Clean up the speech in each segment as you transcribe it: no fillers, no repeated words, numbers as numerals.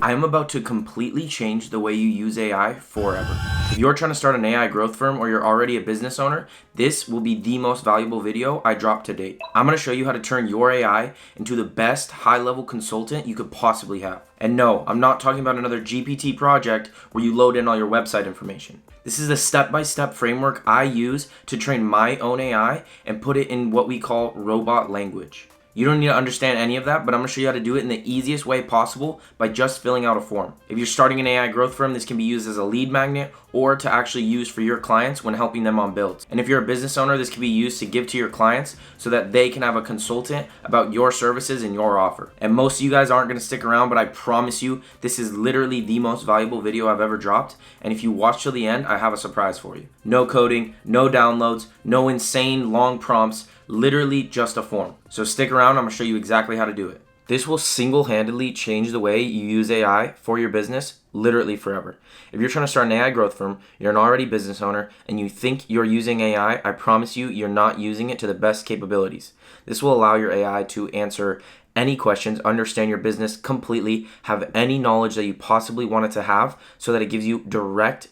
I am about to completely change the way you use AI forever. If you're trying to start an AI growth firm or you're already a business owner, this will be the most valuable video I dropped to date. I'm going to show you how to turn your AI into the best high-level consultant you could possibly have. And no, I'm not talking about another GPT project where you load in all your website information. This is a step-by-step framework I use to train my own AI and put it in what we call robot language. You don't need to understand any of that, but I'm going to show you how to do it in the easiest way possible by just filling out a form. If you're starting an AI growth firm, this can be used as a lead magnet or to actually use for your clients when helping them on builds. And if you're a business owner, this can be used to give to your clients so that they can have a consultant about your services and your offer. And most of you guys aren't going to stick around, but I promise you, this is literally the most valuable video I've ever dropped. And if you watch till the end, I have a surprise for you. No coding, no downloads, no insane long prompts, literally just a form. So stick around, I'm going to show you exactly how to do it. This will single-handedly change the way you use AI for your business literally forever. If you're trying to start an AI growth firm, you're an already business owner, and you think you're using AI, I promise you, you're not using it to the best capabilities. This will allow your AI to answer any questions, understand your business completely, have any knowledge that you possibly want it to have so that it gives you direct,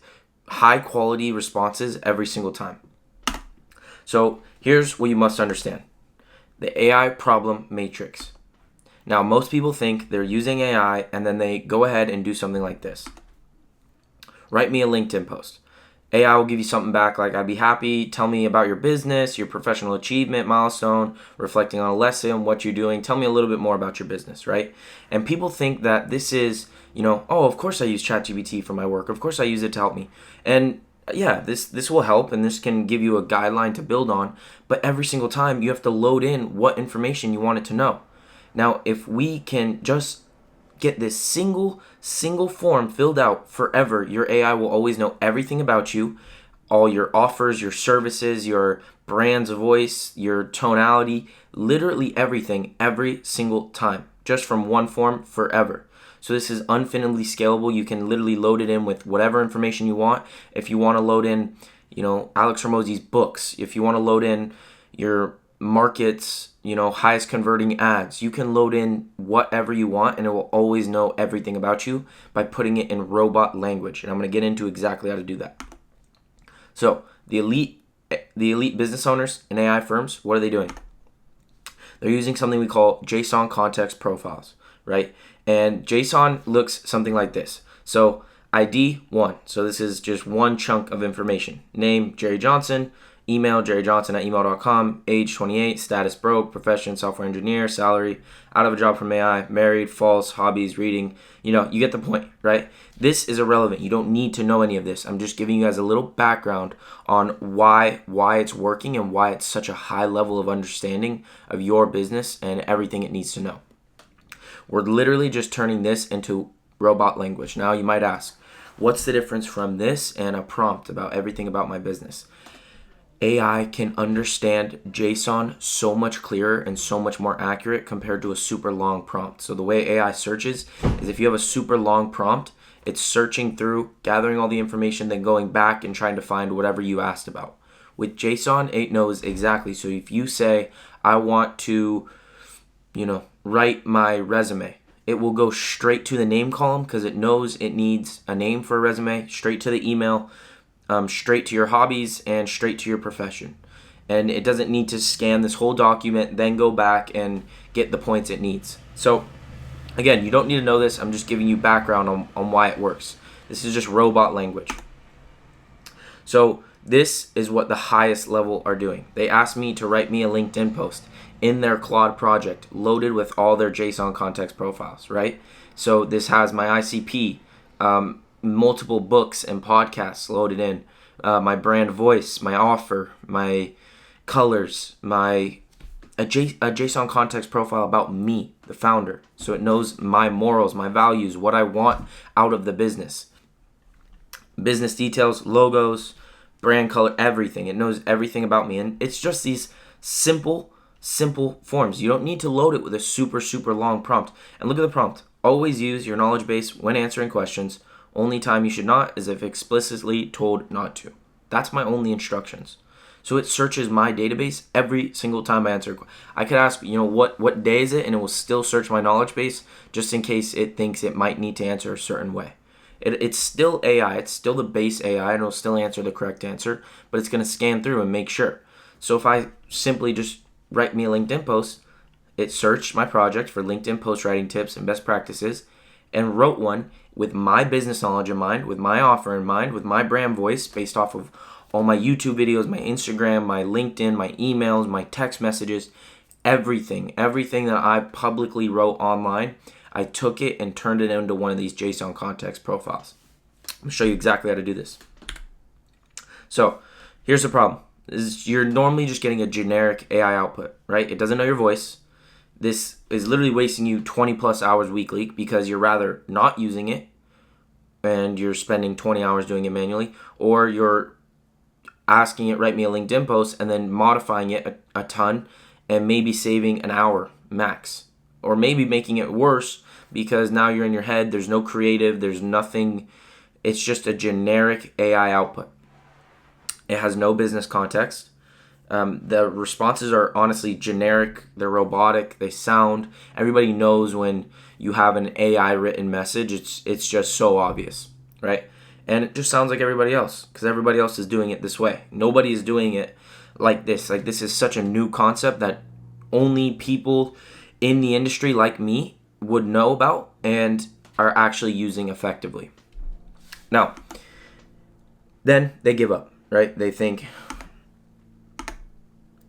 high-quality responses every single time. So here's what you must understand. The AI problem matrix. Now, most people think they're using AI and then they go ahead and do something like this. Write me a LinkedIn post. AI will give you something back like, I'd be happy, tell me about your business, your professional achievement milestone, reflecting on a lesson, what you're doing, tell me a little bit more about your business, right? And people think that this is, oh, of course I use ChatGPT for my work. Of course I use it to help me. And yeah, this will help and this can give you a guideline to build on, but every single time you have to load in what information you want it to know. Now, if we can just get this single form filled out forever, your AI will always know everything about you, all your offers, your services, your brand's voice, your tonality, literally everything every single time, just from one form forever. So this is infinitely scalable. You can literally load it in with whatever information you want. If you want to load in, Alex Hormozi's books, if you want to load in your market's, highest converting ads, you can load in whatever you want and it will always know everything about you by putting it in robot language. And I'm going to get into exactly how to do that. So the elite business owners in AI firms, what are they doing? They're using something we call JSON context profiles, right? And JSON looks something like this. So ID 1. So this is just one chunk of information. Name, Jerry Johnson. Email, jerryjohnson@email.com. Age, 28. Status, broke. Profession, software engineer. Salary, out of a job from AI. Married, false. Hobbies, reading. You get the point, right? This is irrelevant. You don't need to know any of this. I'm just giving you guys a little background on why it's working and why it's such a high level of understanding of your business and everything it needs to know. We're literally just turning this into robot language. Now you might ask, what's the difference from this and a prompt about everything about my business? AI can understand JSON so much clearer and so much more accurate compared to a super long prompt. So the way AI searches is if you have a super long prompt, it's searching through, gathering all the information, then going back and trying to find whatever you asked about. With JSON, it knows exactly. So if you say, I want to, write my resume, it will go straight to the name column because it knows it needs a name for a resume, straight to the email, straight to your hobbies, and straight to your profession. And it doesn't need to scan this whole document, then go back and get the points it needs. So again, you don't need to know this. I'm just giving you background on why it works. This is just robot language. So this is what the highest level are doing. They asked me to write me a LinkedIn post in their Claude project, loaded with all their JSON context profiles, right? So this has my ICP, multiple books and podcasts loaded in, my brand voice, my offer, my colors, a JSON context profile about me, the founder. So it knows my morals, my values, what I want out of the business. Business details, logos, brand color, everything. It knows everything about me. And it's just these simple forms. You don't need to load it with a super long prompt. And look at the prompt. Always use your knowledge base when answering questions. Only time you should not is if explicitly told not to. That's my only instructions. So it searches my database every single time I answer. I could ask, what day is it, and it will still search my knowledge base just in case it thinks it might need to answer a certain way. It's still AI. It's still the base AI, and it'll still answer the correct answer, but it's going to scan through and make sure. So if I simply just write me a LinkedIn post, it searched my project for LinkedIn post writing tips and best practices and wrote one with my business knowledge in mind, with my offer in mind, with my brand voice based off of all my YouTube videos, my Instagram, my LinkedIn, my emails, my text messages, everything that I publicly wrote online. I took it and turned it into one of these JSON context profiles. I'm going to show you exactly how to do this. So here's the problem. You're normally just getting a generic AI output, right? It doesn't know your voice. This is literally wasting you 20 plus hours weekly because you're rather not using it and you're spending 20 hours doing it manually, or you're asking it, write me a LinkedIn post, and then modifying it a ton and maybe saving an hour max. Or maybe making it worse because now you're in your head, there's no creative, there's nothing, it's just a generic AI output. It has no business context. The responses are honestly generic, they're robotic, they sound, everybody knows when you have an AI written message, it's just so obvious, right? And it just sounds like everybody else because everybody else is doing it this way. Nobody is doing it like this. Like, this is such a new concept that only people in the industry like me would know about and are actually using effectively. Now, then they give up, right? They think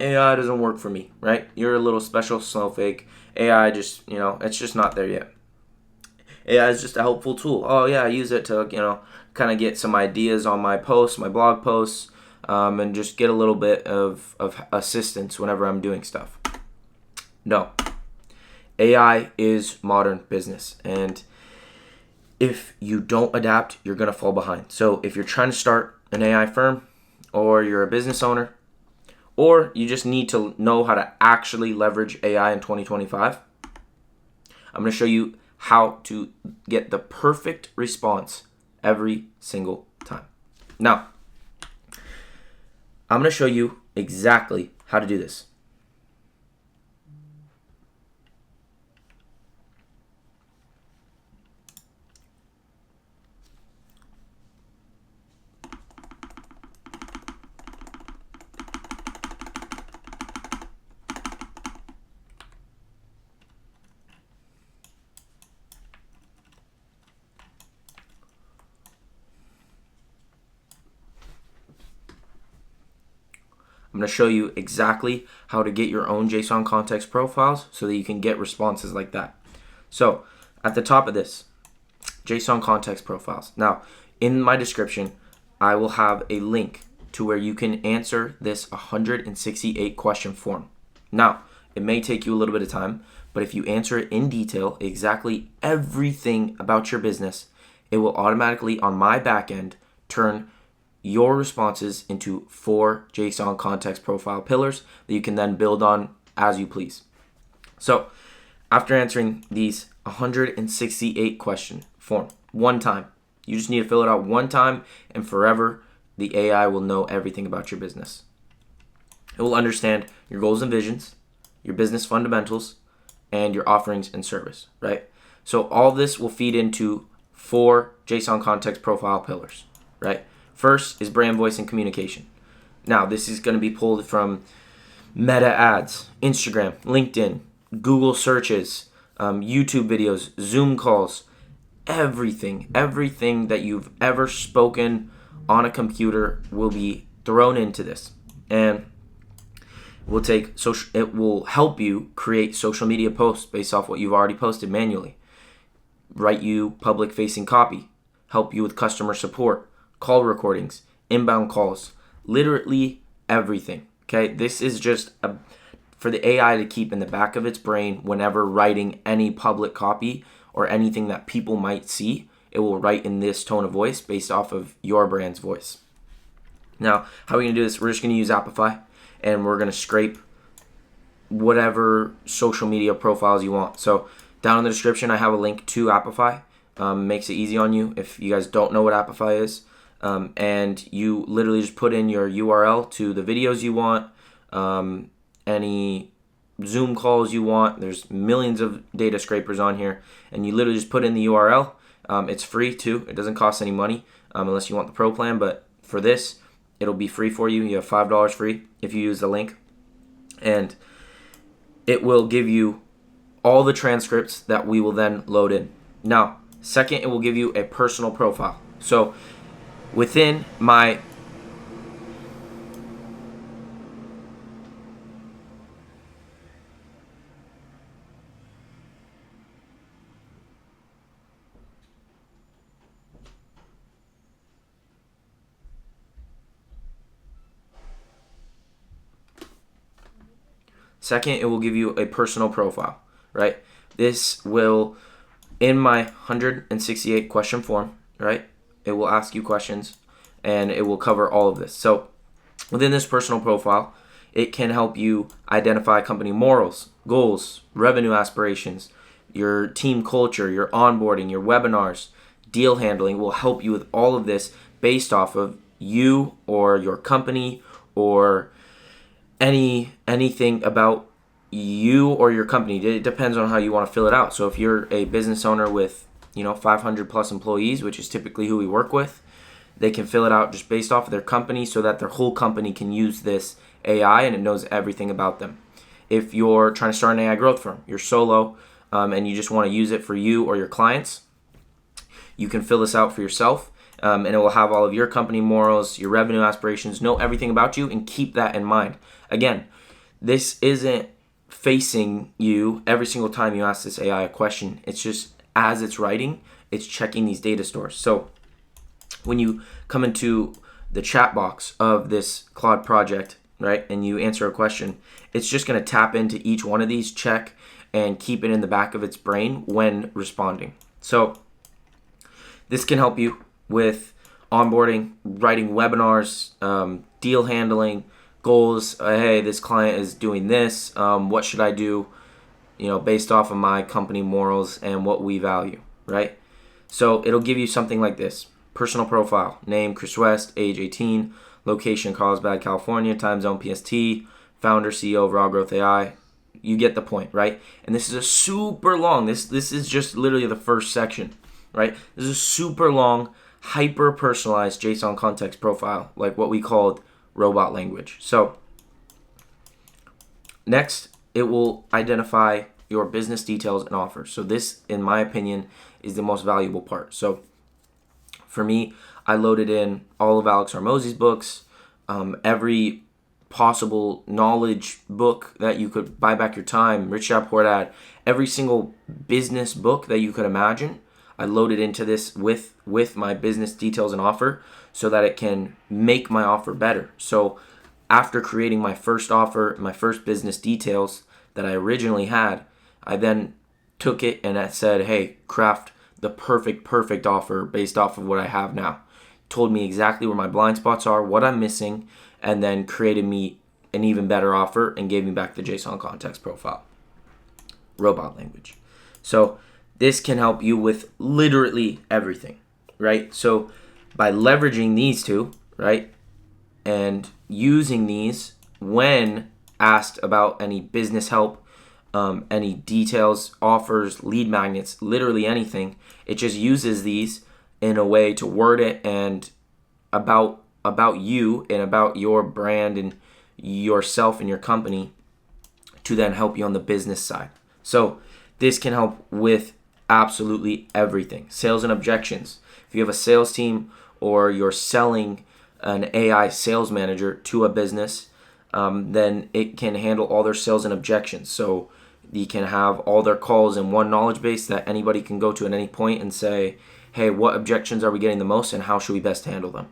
AI doesn't work for me, right? You're a little special snowflake. AI just, it's just not there yet. AI is just a helpful tool. Oh yeah, I use it to, kind of get some ideas on my posts, my blog posts, and just get a little bit of assistance whenever I'm doing stuff. No. AI is modern business, and if you don't adapt, you're going to fall behind. So if you're trying to start an AI firm, or you're a business owner, or you just need to know how to actually leverage AI in 2025, I'm going to show you how to get the perfect response every single time. Now, I'm going to show you exactly how to do this. I'm going to show you exactly how to get your own JSON context profiles so that you can get responses like that. So at the top of this, JSON context profiles. Now, in my description, I will have a link to where you can answer this 168 question form. Now, it may take you a little bit of time, but if you answer it in detail, exactly everything about your business, it will automatically, on my back end, turn your responses into 4 JSON context profile pillars that you can then build on as you please. So after answering these 168 question form one time, you just need to fill it out one time, and forever the AI will know everything about your business. It will understand your goals and visions, your business fundamentals, and your offerings and service, right? So all this will feed into 4 JSON context profile pillars, right? First is brand voice and communication. Now, this is going to be pulled from Meta ads, Instagram, LinkedIn, Google searches, YouTube videos, Zoom calls, everything that you've ever spoken on a computer will be thrown into this. And it will help you create social media posts based off what you've already posted manually. Write you public-facing copy, help you with customer support, call recordings, inbound calls, literally everything. Okay, this is just for the AI to keep in the back of its brain whenever writing any public copy or anything that people might see. It will write in this tone of voice based off of your brand's voice. Now, how are we going to do this? We're just going to use Apify, and we're going to scrape whatever social media profiles you want. So down in the description, I have a link to Apify. Makes it easy on you if you guys don't know what Apify is. and you literally just put in your URL to the videos you want, any Zoom calls you want. There's millions of data scrapers on here, and you literally just put in the URL. It's free too. It doesn't cost any money unless you want the pro plan, but for this, it'll be free for you. You have $5 free if you use the link, and it will give you all the transcripts that we will then load in. Now, second, it will give you a personal profile. So within my Second, it will give you a personal profile, right? This will, in my 168 question form, right? It will ask you questions and it will cover all of this. So within this personal profile, it can help you identify company morals, goals, revenue aspirations, your team culture, your onboarding, your webinars, deal handling. Will help you with all of this based off of you or your company or anything about you or your company. It depends on how you want to fill it out. So if you're a business owner with 500 plus employees, which is typically who we work with, they can fill it out just based off of their company so that their whole company can use this AI and it knows everything about them. If you're trying to start an AI growth firm, you're solo, and you just want to use it for you or your clients, you can fill this out for yourself, and it will have all of your company morals, your revenue aspirations, know everything about you, and keep that in mind. Again, this isn't facing you every single time you ask this AI a question. It's just as it's writing, it's checking these data stores. So when you come into the chat box of this Claude project, right, and you answer a question, it's just going to tap into each one of these, check, and keep it in the back of its brain when responding. So this can help you with onboarding, writing webinars, deal handling, goals. Hey, this client is doing this. What should I do? Based off of my company morals and what we value, right? So it'll give you something like this: personal profile, name Chris West, age 18, location Carlsbad, California, time zone PST, founder, CEO of Raw Growth AI. You get the point, right? And this is a super long. This is just literally the first section, right? This is a super long, hyper personalized JSON context profile, like what we called robot language. So next, it will identify your business details and offers. So this, in my opinion, is the most valuable part. So for me, I loaded in all of Alex Hormozi's books, every possible knowledge book that you could buy back your time, Rich Dad Poor Dad, every single business book that you could imagine. I loaded into this with my business details and offer so that it can make my offer better. So after creating my first offer, my first business details that I originally had, I then took it and I said, hey, craft the perfect offer based off of what I have now. Told me exactly where my blind spots are, what I'm missing, and then created me an even better offer and gave me back the JSON context profile. Robot language. So this can help you with literally everything, right? So by leveraging these two, right, and using these when asked about any business help, any details, offers, lead magnets, literally anything, it just uses these in a way to word it and about you and about your brand and yourself and your company to then help you on the business side. So this can help with absolutely everything. Sales and objections. If you have a sales team or you're selling an AI sales manager to a business, then it can handle all their sales and objections. So you can have all their calls in one knowledge base that anybody can go to at any point and say, hey, what objections are we getting the most and how should we best handle them?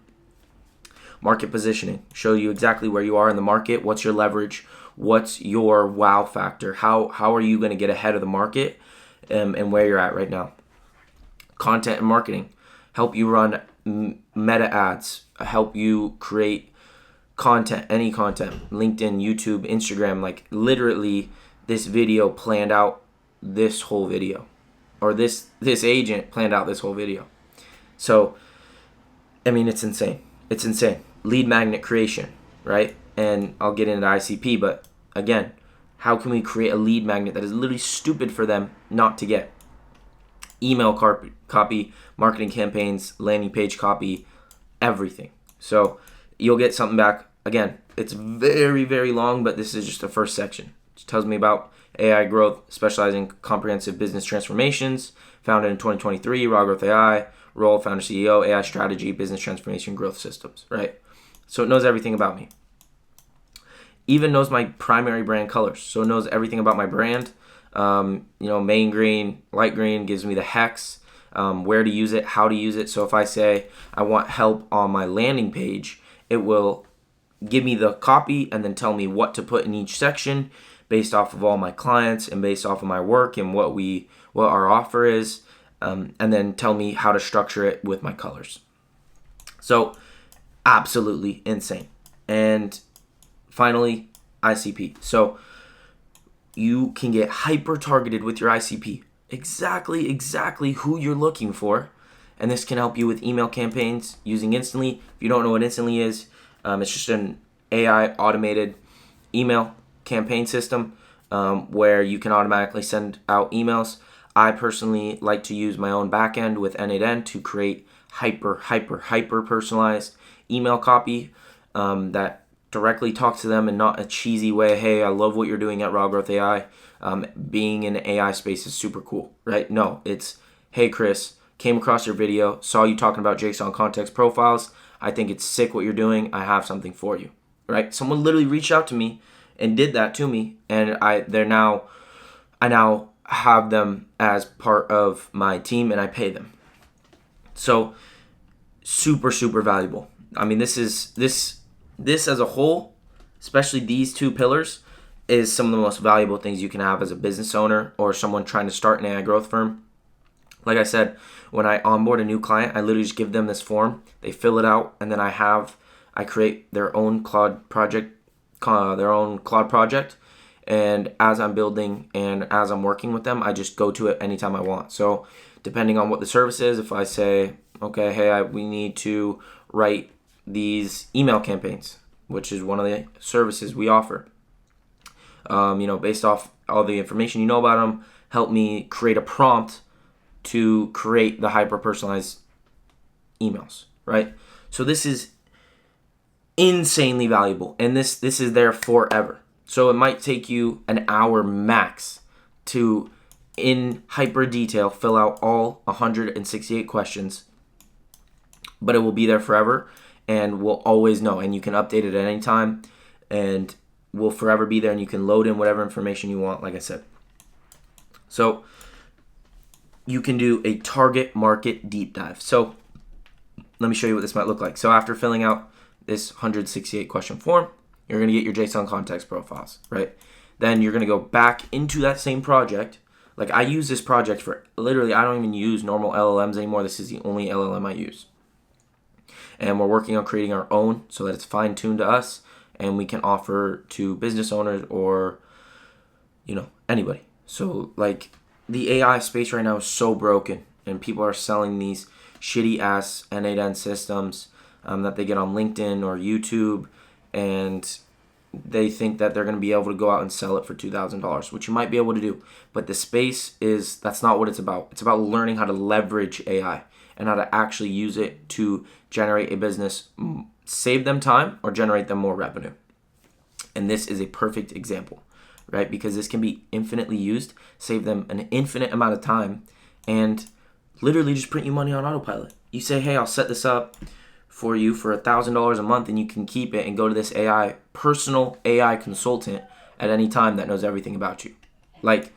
Market positioning. Show you exactly where you are in the market. What's your leverage? What's your wow factor? How are you going to get ahead of the market and where you're at right now? Content and marketing. Help you run meta ads. Help you create content, any content. LinkedIn, YouTube, Instagram. Like literally this video planned out this whole video. Or this agent planned out this whole video. So I mean, it's insane. It's insane. Lead magnet creation, right? And I'll get into ICP, but again, how can we create a lead magnet that is literally stupid for them not to get? Email copy, marketing campaigns, landing page copy, everything. So you'll get something back. Again, it's very, very long, but this is just the first section. It tells me about AI growth, specializing in comprehensive business transformations, founded in 2023, Raw Growth AI, role, founder, CEO, AI strategy, business transformation, growth systems, right? So it knows everything about me. Even knows my primary brand colors. So it knows everything about my brand. Main green, light green, gives me the hex, where to use it, how to use it. So if I say I want help on my landing page, it will give me the copy and then tell me what to put in each section based off of all my clients and based off of my work and what our offer is, and then tell me how to structure it with my colors. So absolutely insane. And finally, ICP. So you can get hyper targeted with your ICP. Exactly who you're looking for. And this can help you with email campaigns using Instantly. If you don't know what Instantly is, it's just an AI automated email campaign system where you can automatically send out emails. I personally like to use my own backend with N8N to create hyper personalized email copy that directly talks to them and not a cheesy way. Hey, I love what you're doing at Raw Growth AI. Being in the AI space is super cool, right? No, it's, hey, Chris, came across your video, saw you talking about JSON context profiles. I think it's sick what you're doing. I have something for you, right? Someone literally reached out to me and did that to me, and I now have them as part of my team and I pay them. So super valuable. I mean, this as a whole, especially these two pillars, is some of the most valuable things you can have as a business owner or someone trying to start an AI growth firm. Like I said, when I onboard a new client, I literally just give them this form. They fill it out, and then I create their own Claude project. And as I'm building and as I'm working with them, I just go to it anytime I want. So depending on what the service is, if I say, okay, hey, we need to write these email campaigns, which is one of the services we offer, based off all the information you know about them, help me create a prompt to create the hyper personalized emails, right? So this is insanely valuable, and this is there forever. So it might take you an hour max to, in hyper detail, fill out all 168 questions, but it will be there forever and we'll always know, and you can update it at any time and will forever be there, and you can load in whatever information you want, like I said. So you can do a target market deep dive. So let me show you what this might look like. So after filling out this 168 question form, you're going to get your JSON context profiles, right? Then you're going to go back into that same project. Like I use this project for literally, I don't even use normal LLMs anymore. This is the only LLM I use. And we're working on creating our own so that it's fine-tuned to us and we can offer to business owners or, anybody. So like the AI space right now is so broken, and people are selling these shitty ass N8N systems that they get on LinkedIn or YouTube, and they think that they're going to be able to go out and sell it for $2,000, which you might be able to do. But the space that's not what it's about. It's about learning how to leverage AI and how to actually use it to generate a business, save them time, or generate them more revenue. And this is a perfect example, right? Because this can be infinitely used, save them an infinite amount of time, and literally just print you money on autopilot. You say, hey, I'll set this up for you for $1,000 a month, and you can keep it and go to this personal AI consultant at any time that knows everything about you. Like,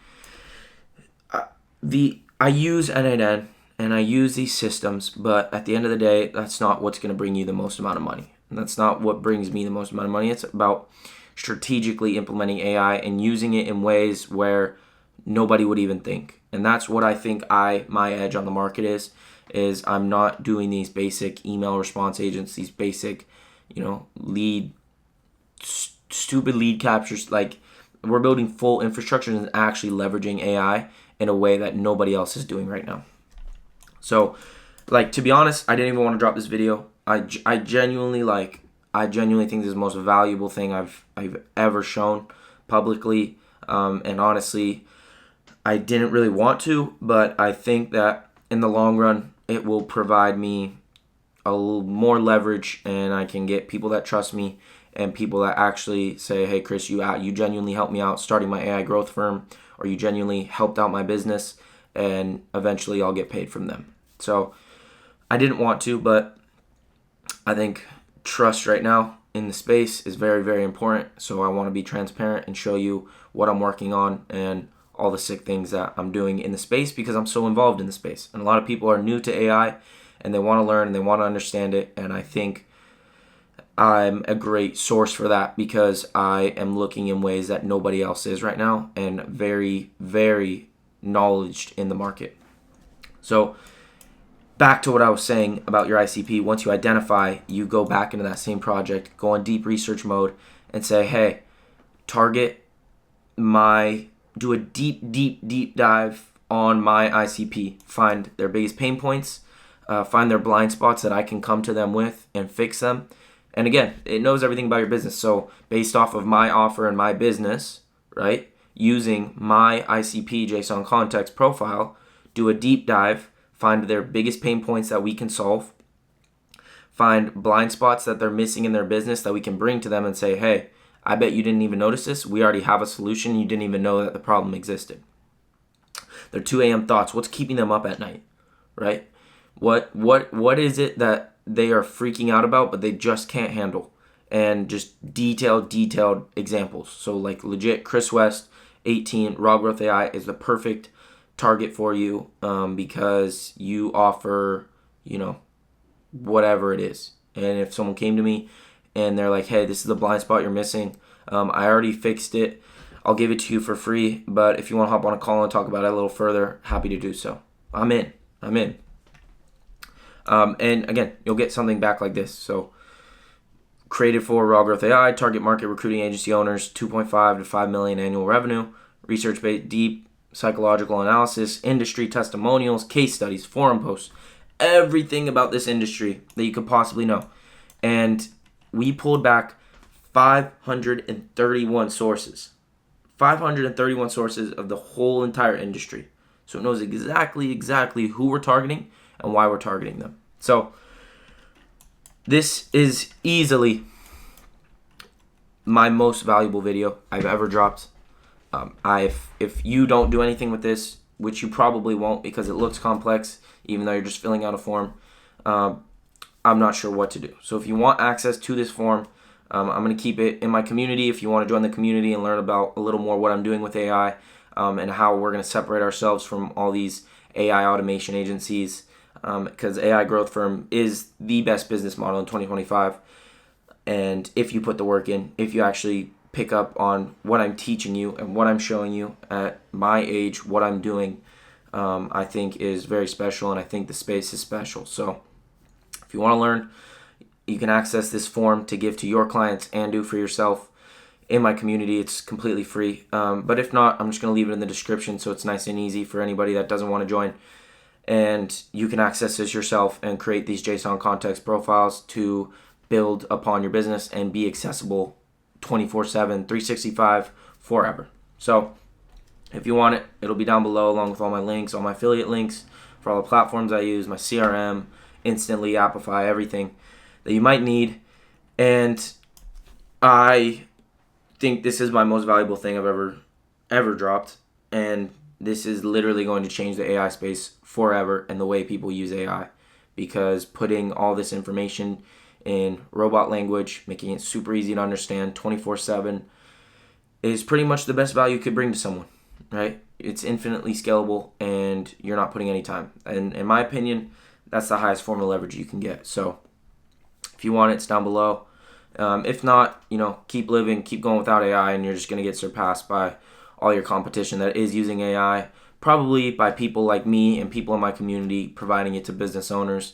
I use N8N and I use these systems, but at the end of the day, that's not what's going to bring you the most amount of money. And that's not what brings me the most amount of money. It's about strategically implementing AI and using it in ways where nobody would even think. And that's what I think my edge on the market is I'm not doing these basic email response agents, these basic, stupid lead captures. Like, we're building full infrastructure and actually leveraging AI in a way that nobody else is doing right now. So, like, to be honest, I didn't even want to drop this video I genuinely I genuinely think this is the most valuable thing I've ever shown publicly. And honestly, I didn't really want to, but I think that in the long run, it will provide me a little more leverage, and I can get people that trust me and people that actually say, "Hey, Chris, you genuinely helped me out starting my AI growth firm, or you genuinely helped out my business," and eventually I'll get paid from them. So I didn't want to, but I think trust right now in the space is very, very important. So I want to be transparent and show you what I'm working on and all the sick things that I'm doing in the space because I'm so involved in the space. And a lot of people are new to AI and they want to learn and they want to understand it. And I think I'm a great source for that because I am looking in ways that nobody else is right now and very, very knowledged in the market. So back to what I was saying about your ICP, once you identify, you go back into that same project, go on deep research mode and say, hey, do a deep dive on my ICP, find their biggest pain points, find their blind spots that I can come to them with and fix them. And again, it knows everything about your business. So based off of my offer and my business, right, using my ICP JSON context profile, do a deep dive, find their biggest pain points that we can solve, find blind spots that they're missing in their business that we can bring to them and say, hey, I bet you didn't even notice this. We already have a solution. You didn't even know that the problem existed. Their 2 a.m. thoughts, what's keeping them up at night, right? What is it that they are freaking out about but they just can't handle? And just detailed examples. So like legit, Chris West, 18, Raw Growth AI is the perfect target for you because you offer, whatever it is. And if someone came to me and they're like, hey, this is the blind spot you're missing, I already fixed it, I'll give it to you for free, but if you want to hop on a call and talk about it a little further, happy to do so. I'm in. And again, you'll get something back like this. So created for Raw Growth AI, target market recruiting agency owners, 2.5 to 5 million annual revenue, research-based deep psychological analysis, industry testimonials, case studies, forum posts, everything about this industry that you could possibly know. And we pulled back 531 sources. 531 sources of the whole entire industry. So it knows exactly who we're targeting and why we're targeting them. So this is easily my most valuable video I've ever dropped. If you don't do anything with this, which you probably won't because it looks complex, even though you're just filling out a form, I'm not sure what to do. So if you want access to this form, I'm going to keep it in my community. If you want to join the community and learn about a little more what I'm doing with AI and how we're going to separate ourselves from all these AI automation agencies, because AI Growth Firm is the best business model in 2025. And if you put the work in, if you actually pick up on what I'm teaching you and what I'm showing you at my age, what I'm doing, I think is very special, and I think the space is special. So if you want to learn, you can access this form to give to your clients and do for yourself in my community. It's completely free. But if not, I'm just going to leave it in the description so it's nice and easy for anybody that doesn't want to join. And you can access this yourself and create these JSON context profiles to build upon your business and be accessible 24/7, 365, forever. So if you want it, it'll be down below along with all my links, all my affiliate links for all the platforms I use, my CRM, Instantly, Appify, everything that you might need. And I think this is my most valuable thing I've ever dropped. And this is literally going to change the AI space forever and the way people use AI, because putting all this information in robot language, making it super easy to understand 24/7 is pretty much the best value you could bring to someone, right? It's infinitely scalable and you're not putting any time. And in my opinion, that's the highest form of leverage you can get. So if you want it, it's down below. If not, keep living, keep going without AI, and you're just going to get surpassed by all your competition that is using AI, probably by people like me and people in my community providing it to business owners,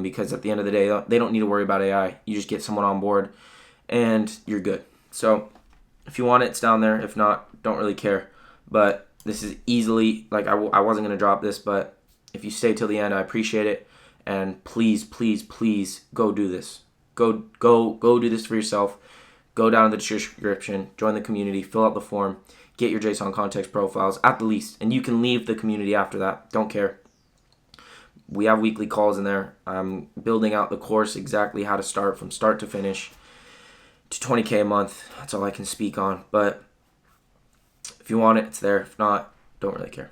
because at the end of the day, they don't need to worry about AI. You just get someone on board and you're good. So if you want it, it's down there. If not, don't really care. But this is easily, I wasn't going to drop this, but if you stay till the end, I appreciate it. And please, please, please go do this. Go do this for yourself. Go down to the description, join the community, fill out the form, get your JSON context profiles at the least, and you can leave the community after that. Don't care. We have weekly calls in there. I'm building out the course, exactly how to start from start to finish to 20K a month. That's all I can speak on. But if you want it, it's there. If not, don't really care.